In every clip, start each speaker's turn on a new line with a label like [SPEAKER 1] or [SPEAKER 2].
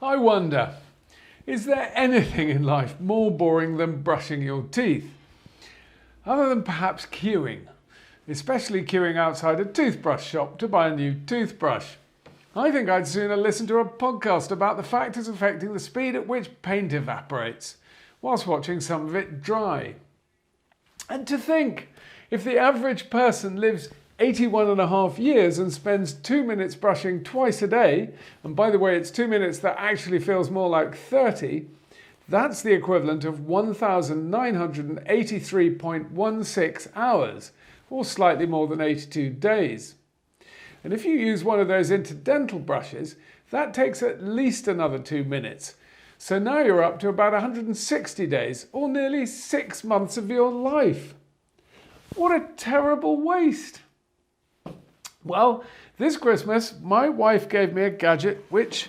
[SPEAKER 1] I wonder, is there anything in life more boring than brushing your teeth? Other than perhaps queuing, especially queuing outside a toothbrush shop to buy a new toothbrush. I think I'd sooner listen to a podcast about the factors affecting the speed at which paint evaporates, whilst watching some of it dry. And to think, if the average person lives 81.5 years and spends 2 minutes brushing twice a day, and by the way, it's 2 minutes that actually feels more like 30, that's the equivalent of 1,983.16 hours, or slightly more than 82 days. And if you use one of those interdental brushes, that takes at least another 2 minutes. So now you're up to about 160 days, or nearly 6 months of your life. What a terrible waste! Well, this Christmas, my wife gave me a gadget which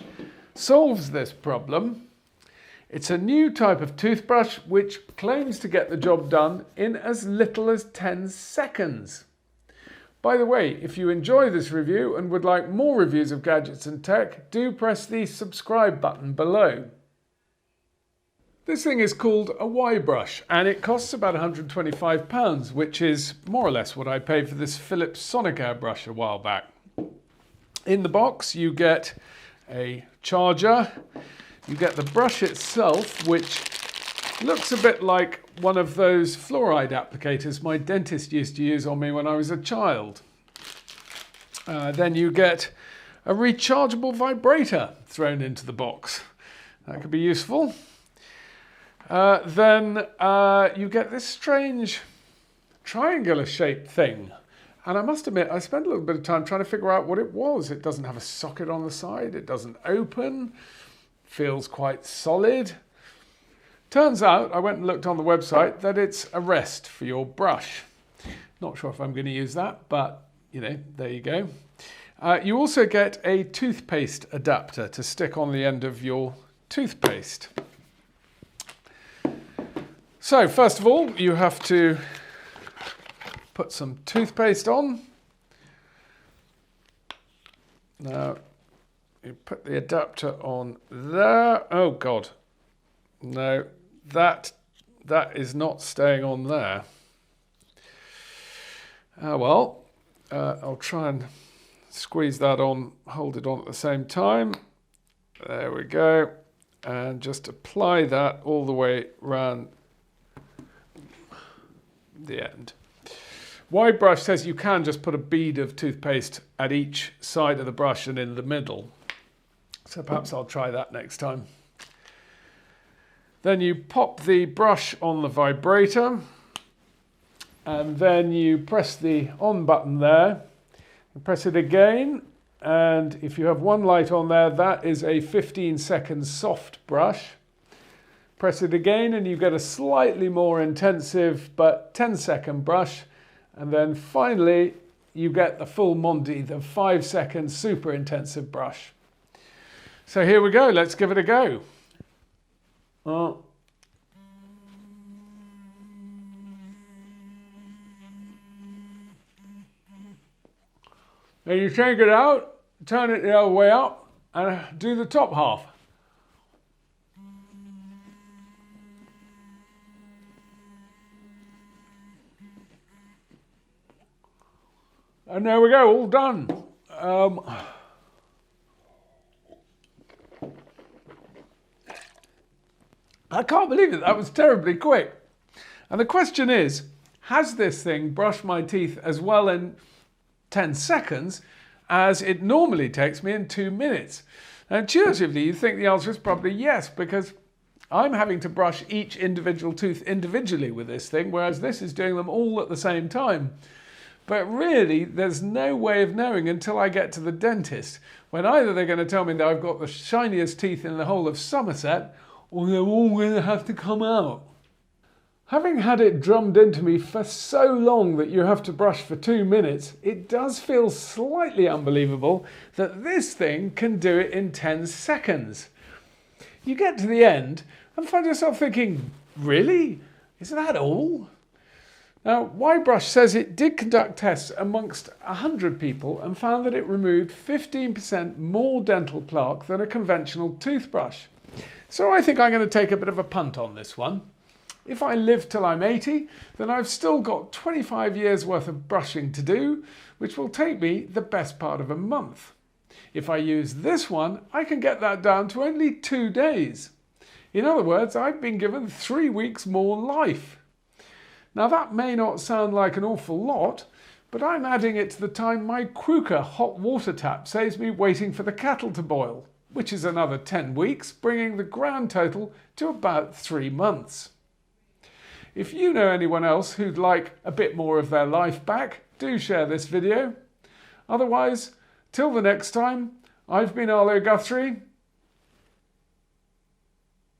[SPEAKER 1] solves this problem. It's a new type of toothbrush which claims to get the job done in as little as 10 seconds. By the way, if you enjoy this review and would like more reviews of gadgets and tech, do press the subscribe button below. This thing is called a Y brush and it costs about £125, which is more or less what I paid for this Philips Sonicare brush a while back. In the box you get a charger, you get the brush itself, which looks a bit like one of those fluoride applicators my dentist used to use on me when I was a child. Then you get a rechargeable vibrator thrown into the box. That could be useful. Then you get this strange triangular shaped thing. And I must admit, I spent a little bit of time trying to figure out what it was. It doesn't have a socket on the side. It doesn't open. Feels quite solid. Turns out, I went and looked on the website, that it's a rest for your brush. Not sure if I'm going to use that, but, you know, there you go. You also get a toothpaste adapter to stick on the end of your toothpaste. So, first of all, you have to put some toothpaste on. Now, you put the adapter on there. Oh, God. No, that is not staying on there. Well, I'll try and squeeze that on, hold it on at the same time. There we go. And just apply that all the way around the end. Y brush says you can just put a bead of toothpaste at each side of the brush and in the middle. So perhaps I'll try that next time. Then you pop the brush on the vibrator and then you press the on button there. You press it again, and if you have one light on there, that is a 15-second soft brush. Press it again and you get a slightly more intensive but 10-second brush. And then finally you get the full Monty, the 5-second super intensive brush. So here we go, let's give it a go. And you take it out, turn it the other way up, and do the top half. And there we go, all done. I can't believe it, that was terribly quick. And the question is, has this thing brushed my teeth as well in 10 seconds as it normally takes me in 2 minutes? And intuitively, you think the answer is probably yes, because I'm having to brush each individual tooth individually with this thing, whereas this is doing them all at the same time. But really, there's no way of knowing until I get to the dentist, when either they're going to tell me that I've got the shiniest teeth in the whole of Somerset, or they're all going to have to come out. Having had it drummed into me for so long that you have to brush for 2 minutes, it does feel slightly unbelievable that this thing can do it in 10 seconds. You get to the end and find yourself thinking, really? Is that all? Now, Y-Brush says it did conduct tests amongst 100 people and found that it removed 15% more dental plaque than a conventional toothbrush. So I think I'm going to take a bit of a punt on this one. If I live till I'm 80, then I've still got 25 years worth of brushing to do, which will take me the best part of a month. If I use this one, I can get that down to only 2 days. In other words, I've been given 3 weeks more life. Now that may not sound like an awful lot, but I'm adding it to the time my Kruger hot water tap saves me waiting for the kettle to boil, which is another 10 weeks, bringing the grand total to about 3 months. If you know anyone else who'd like a bit more of their life back, do share this video. Otherwise, till the next time, I've been Arlo Guthrie.